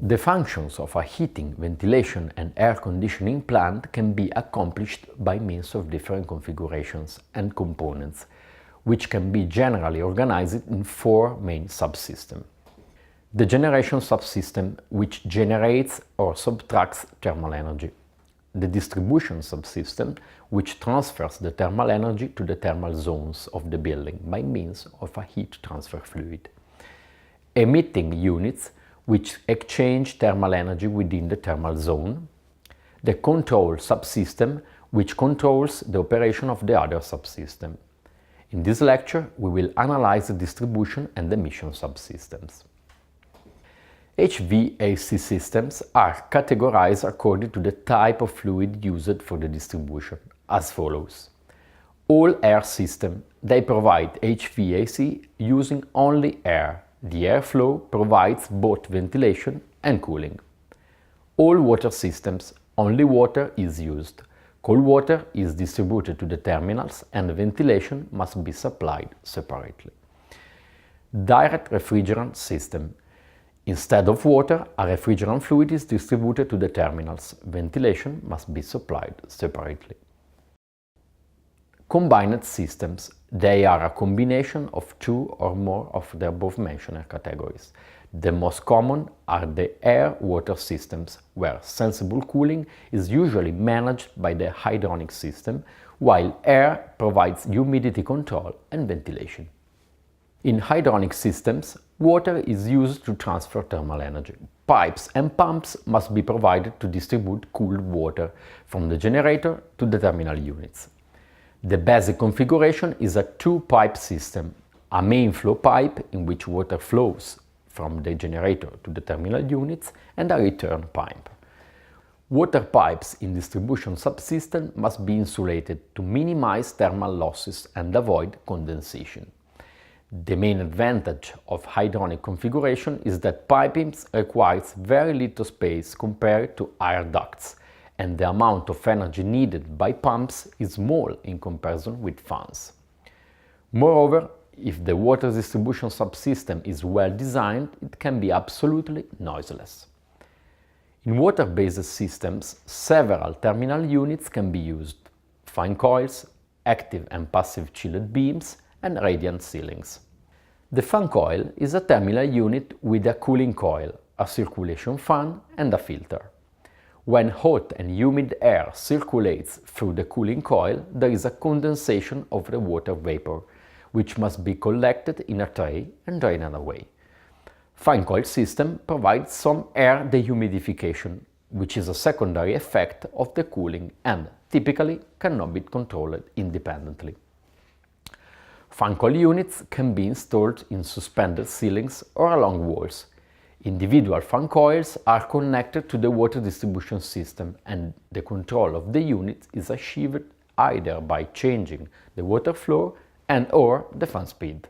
The functions of a heating, ventilation and air conditioning plant can be accomplished by means of different configurations and components, which can be generally organized in four main subsystems. The generation subsystem, which generates or subtracts thermal energy. The distribution subsystem, which transfers the thermal energy to the thermal zones of the building by means of a heat transfer fluid. Emitting units, which exchange thermal energy within the thermal zone. The control subsystem, which controls the operation of the other subsystem. In this lecture, we will analyze the distribution and emission subsystems. HVAC systems are categorized according to the type of fluid used for the distribution, as follows. All air systems, they provide HVAC using only air. The airflow provides both ventilation and cooling. All water systems, only water is used. Cold water is distributed to the terminals and ventilation must be supplied separately. Direct refrigerant system. Instead of water, a refrigerant fluid is distributed to the terminals. Ventilation must be supplied separately. Combined systems. They are a combination of two or more of the above-mentioned categories. The most common are the air-water systems, where sensible cooling is usually managed by the hydronic system, while air provides humidity control and ventilation. In hydronic systems, water is used to transfer thermal energy. Pipes and pumps must be provided to distribute cooled water from the generator to the terminal units. The basic configuration is a two-pipe system, a main flow pipe in which water flows from the generator to the terminal units and a return pipe. Water pipes in distribution subsystem must be insulated to minimize thermal losses and avoid condensation. The main advantage of hydronic configuration is that piping requires very little space compared to air ducts, and the amount of energy needed by pumps is small in comparison with fans. Moreover, if the water distribution subsystem is well designed, it can be absolutely noiseless. In water-based systems, several terminal units can be used: fan coils, active and passive chilled beams, and radiant ceilings. The fan coil is a terminal unit with a cooling coil, a circulation fan, and a filter. When hot and humid air circulates through the cooling coil, there is a condensation of the water vapor, which must be collected in a tray and drained away. Fan coil system provides some air dehumidification, which is a secondary effect of the cooling and typically cannot be controlled independently. Fan coil units can be installed in suspended ceilings or along walls. Individual fan coils are connected to the water distribution system, and the control of the unit is achieved either by changing the water flow and/or the fan speed.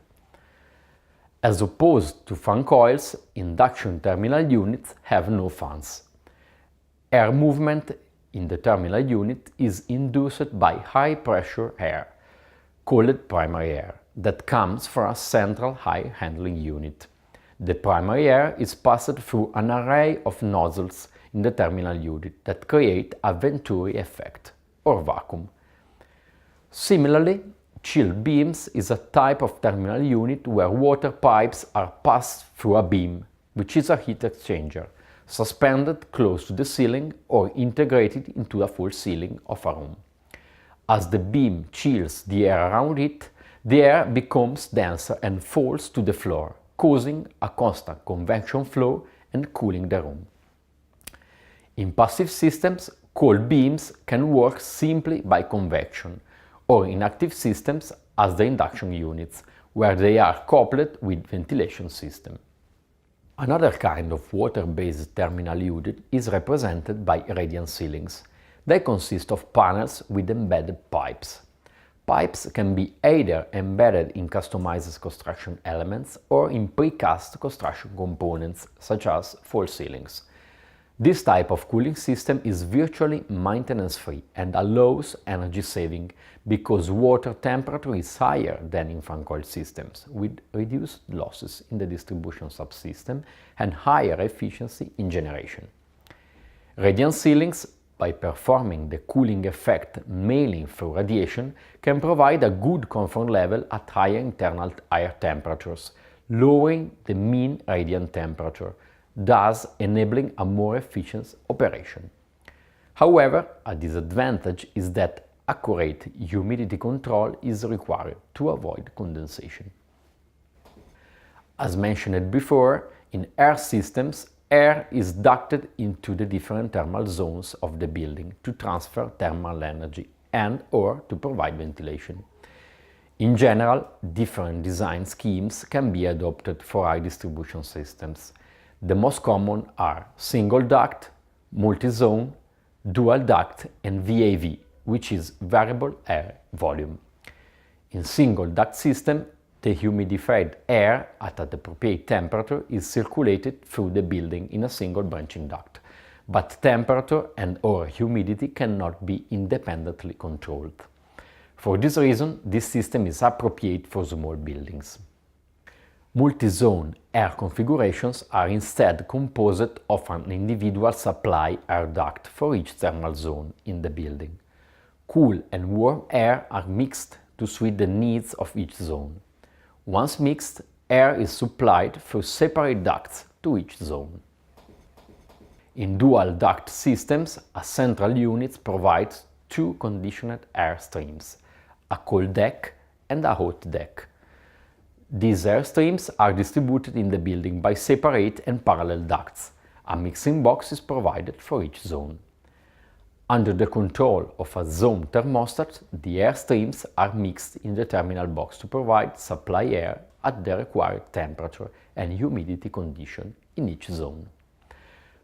As opposed to fan coils, induction terminal units have no fans. Air movement in the terminal unit is induced by high-pressure air, called primary air, that comes from a central high handling unit. The primary air is passed through an array of nozzles in the terminal unit that create a Venturi effect, or vacuum. Similarly, chilled beams is a type of terminal unit where water pipes are passed through a beam, which is a heat exchanger, suspended close to the ceiling or integrated into a full ceiling of a room. As the beam chills the air around it, the air becomes denser and falls to the floor, causing a constant convection flow and cooling the room. In passive systems, cold beams can work simply by convection, or in active systems as the induction units, where they are coupled with ventilation system. Another kind of water-based terminal unit is represented by radiant ceilings. They consist of panels with embedded pipes. Pipes can be either embedded in customized construction elements or in precast construction components, such as false ceilings. This type of cooling system is virtually maintenance-free and allows energy saving because water temperature is higher than in fan coil systems, with reduced losses in the distribution subsystem and higher efficiency in generation. Radiant ceilings, by performing the cooling effect mainly through radiation, can provide a good comfort level at higher internal air temperatures, lowering the mean radiant temperature, thus enabling a more efficient operation. However, a disadvantage is that accurate humidity control is required to avoid condensation. As mentioned before, in air systems, air is ducted into the different thermal zones of the building to transfer thermal energy and/or to provide ventilation. In general, different design schemes can be adopted for air distribution systems. The most common are single duct, multi-zone, dual duct and VAV, which is variable air volume. In single duct system, the humidified air at an appropriate temperature is circulated through the building in a single branching duct, but temperature and/or humidity cannot be independently controlled. For this reason, this system is appropriate for small buildings. Multi-zone air configurations are instead composed of an individual supply air duct for each thermal zone in the building. Cool and warm air are mixed to suit the needs of each zone. Once mixed, air is supplied through separate ducts to each zone. In dual duct systems, a central unit provides two conditioned air streams, a cold deck and a hot deck. These air streams are distributed in the building by separate and parallel ducts. A mixing box is provided for each zone. Under the control of a zone thermostat, the air streams are mixed in the terminal box to provide supply air at the required temperature and humidity condition in each zone.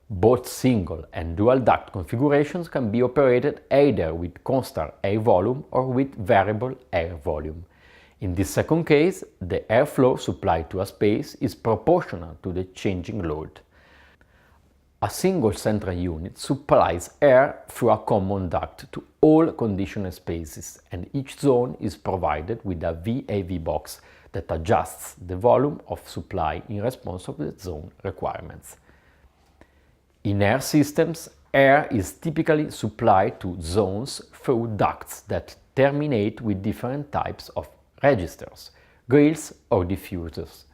Both single and dual duct configurations can be operated either with constant air volume or with variable air volume. In this second case, the airflow supplied to a space is proportional to the changing load. A single central unit supplies air through a common duct to all conditioned spaces, and each zone is provided with a VAV box that adjusts the volume of supply in response to the zone requirements. In air systems, air is typically supplied to zones through ducts that terminate with different types of registers, grills or diffusers.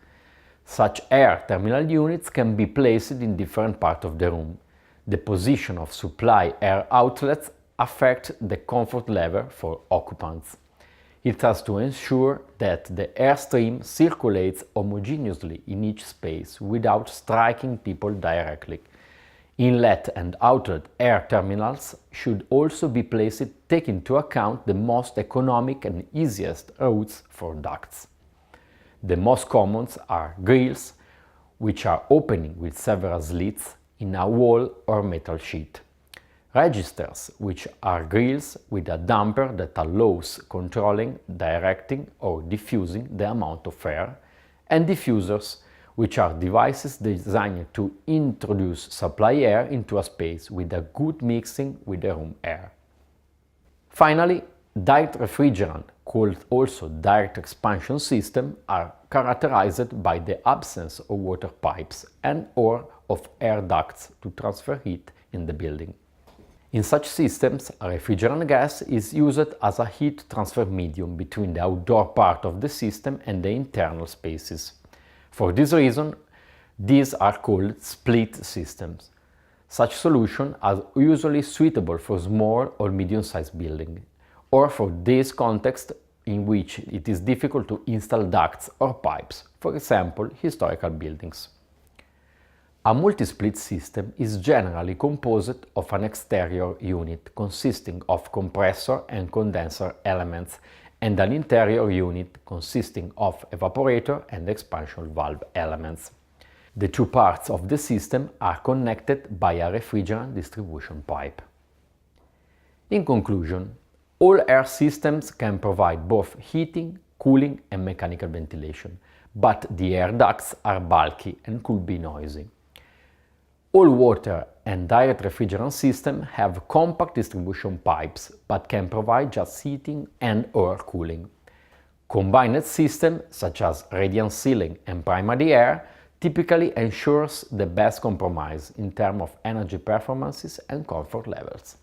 Such air terminal units can be placed in different parts of the room. The position of supply air outlets affects the comfort level for occupants. It has to ensure that the airstream circulates homogeneously in each space without striking people directly. Inlet and outlet air terminals should also be placed taking into account the most economic and easiest routes for ducts. The most common are grills, which are opening with several slits in a wall or metal sheet. Registers, which are grills with a damper that allows controlling, directing or diffusing the amount of air, and diffusers, which are devices designed to introduce supply air into a space with a good mixing with the room air. Finally, direct refrigerant, called also direct expansion system, are characterized by the absence of water pipes and/or of air ducts to transfer heat in the building. In such systems, a refrigerant gas is used as a heat transfer medium between the outdoor part of the system and the internal spaces. For this reason, these are called split systems. Such solutions are usually suitable for small or medium-sized buildings, or for this context in which it is difficult to install ducts or pipes, for example, historical buildings. A multi-split system is generally composed of an exterior unit consisting of compressor and condenser elements and an interior unit consisting of evaporator and expansion valve elements. The two parts of the system are connected by a refrigerant distribution pipe. In conclusion, all air systems can provide both heating, cooling and mechanical ventilation, but the air ducts are bulky and could be noisy. All water and direct refrigerant systems have compact distribution pipes, but can provide just heating and/or cooling. Combined systems, such as radiant sealing and primary air, typically ensures the best compromise in terms of energy performances and comfort levels.